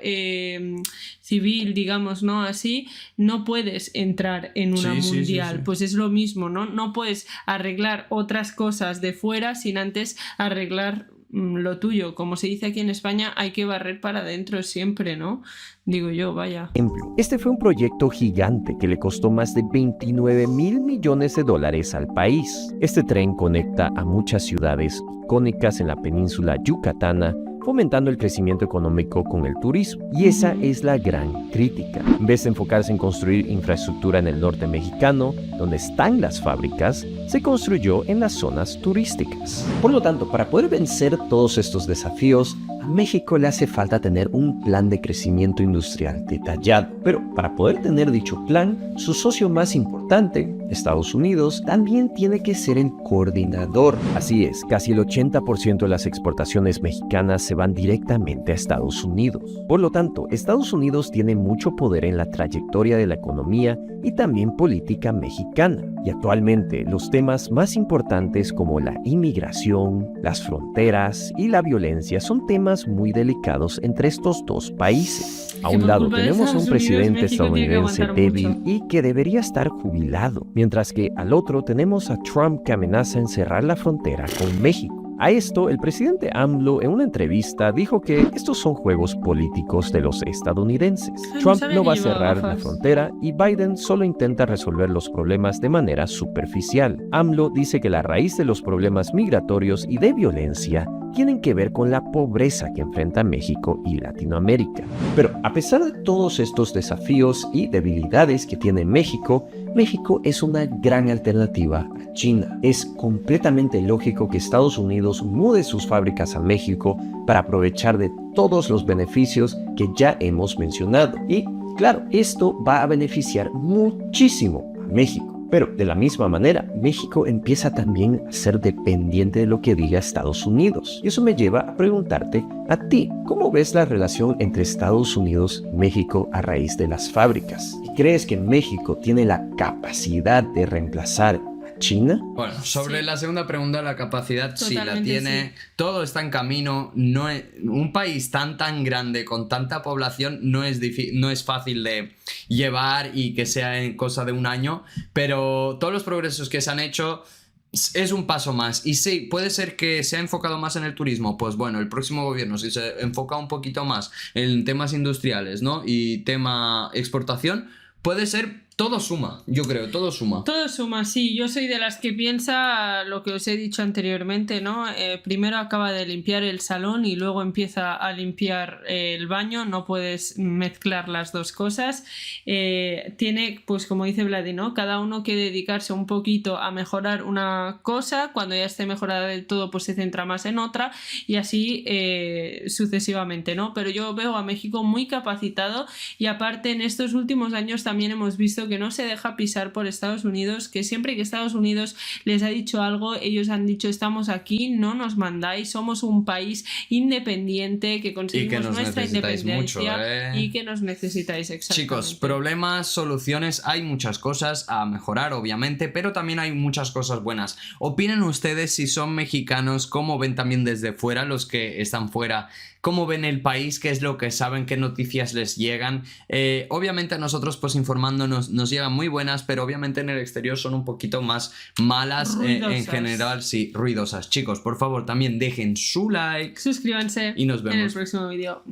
civil, digamos, ¿no? Así, no puedes entrar en una mundial. Sí. Pues es lo mismo, ¿no? No puedes arreglar otras cosas de fuera sin antes arreglar lo tuyo. Como se dice aquí en España, hay que barrer para adentro siempre, ¿no? Digo yo, vaya. Este fue un proyecto gigante que le costó más de 29.000 millones de dólares al país. Este tren conecta a muchas ciudades icónicas en la península yucatana, fomentando el crecimiento económico con el turismo. Y esa es la gran crítica. En vez de enfocarse en construir infraestructura en el norte mexicano, donde están las fábricas, se construyó en las zonas turísticas. Por lo tanto, para poder vencer todos estos desafíos, a México le hace falta tener un plan de crecimiento industrial detallado. Pero para poder tener dicho plan, su socio más importante, Estados Unidos, también tiene que ser el coordinador. Así es, casi el 80% de las exportaciones mexicanas se van directamente a Estados Unidos. Por lo tanto, Estados Unidos tiene mucho poder en la trayectoria de la economía y también política mexicana. Y actualmente, los temas más importantes como la inmigración, las fronteras y la violencia son temas muy delicados entre estos dos países. A un lado tenemos a un presidente estadounidense débil y que debería estar jubilado, mientras que al otro tenemos a Trump que amenaza en cerrar la frontera con México. A esto, el presidente AMLO en una entrevista dijo que estos son juegos políticos de los estadounidenses. Trump no va a cerrar la frontera y Biden solo intenta resolver los problemas de manera superficial. AMLO dice que la raíz de los problemas migratorios y de violencia tienen que ver con la pobreza que enfrenta México y Latinoamérica. Pero a pesar de todos estos desafíos y debilidades que tiene México, México es una gran alternativa a China. Es completamente lógico que Estados Unidos mude sus fábricas a México para aprovechar de todos los beneficios que ya hemos mencionado. Y claro, esto va a beneficiar muchísimo a México. Pero de la misma manera, México empieza también a ser dependiente de lo que diga Estados Unidos. Y eso me lleva a preguntarte a ti, ¿cómo ves la relación entre Estados Unidos y México a raíz de las fábricas? ¿Y crees que México tiene la capacidad de reemplazar a China? Bueno, sobre la segunda pregunta, la capacidad sí la tiene, todo está en camino. No es, un país tan grande con tanta población no es fácil de llevar y que sea en cosa de un año, pero todos los progresos que se han hecho es un paso más. Y sí, puede ser que se ha enfocado más en el turismo. Pues bueno, el próximo gobierno, si se enfoca un poquito más en temas industriales, ¿no? Y tema exportación, puede ser. Todo suma, yo creo, todo suma. Todo suma, sí. Yo soy de las que piensa lo que os he dicho anteriormente, ¿no? Primero acaba de limpiar el salón y luego empieza a limpiar el baño. No puedes mezclar las dos cosas. Tiene, pues como dice Vladi, ¿no? Cada uno que dedicarse un poquito a mejorar una cosa. Cuando ya esté mejorada del todo, pues se centra más en otra. Y así sucesivamente, ¿no? Pero yo veo a México muy capacitado y aparte en estos últimos años también hemos visto que no se deja pisar por Estados Unidos, que siempre que Estados Unidos les ha dicho algo, ellos han dicho estamos aquí, no nos mandáis, somos un país independiente que conseguimos nuestra independencia mucho, y que nos necesitáis exactamente. Chicos, problemas, soluciones, hay muchas cosas a mejorar obviamente, pero también hay muchas cosas buenas. Opinen ustedes si son mexicanos, cómo ven también desde fuera los que están fuera, cómo ven el país, qué es lo que saben, qué noticias les llegan. Obviamente a nosotros pues informándonos nos llegan muy buenas, pero obviamente en el exterior son un poquito más malas, en general, sí, ruidosas. Chicos, por favor también dejen su like, suscríbanse y nos vemos en el próximo vídeo.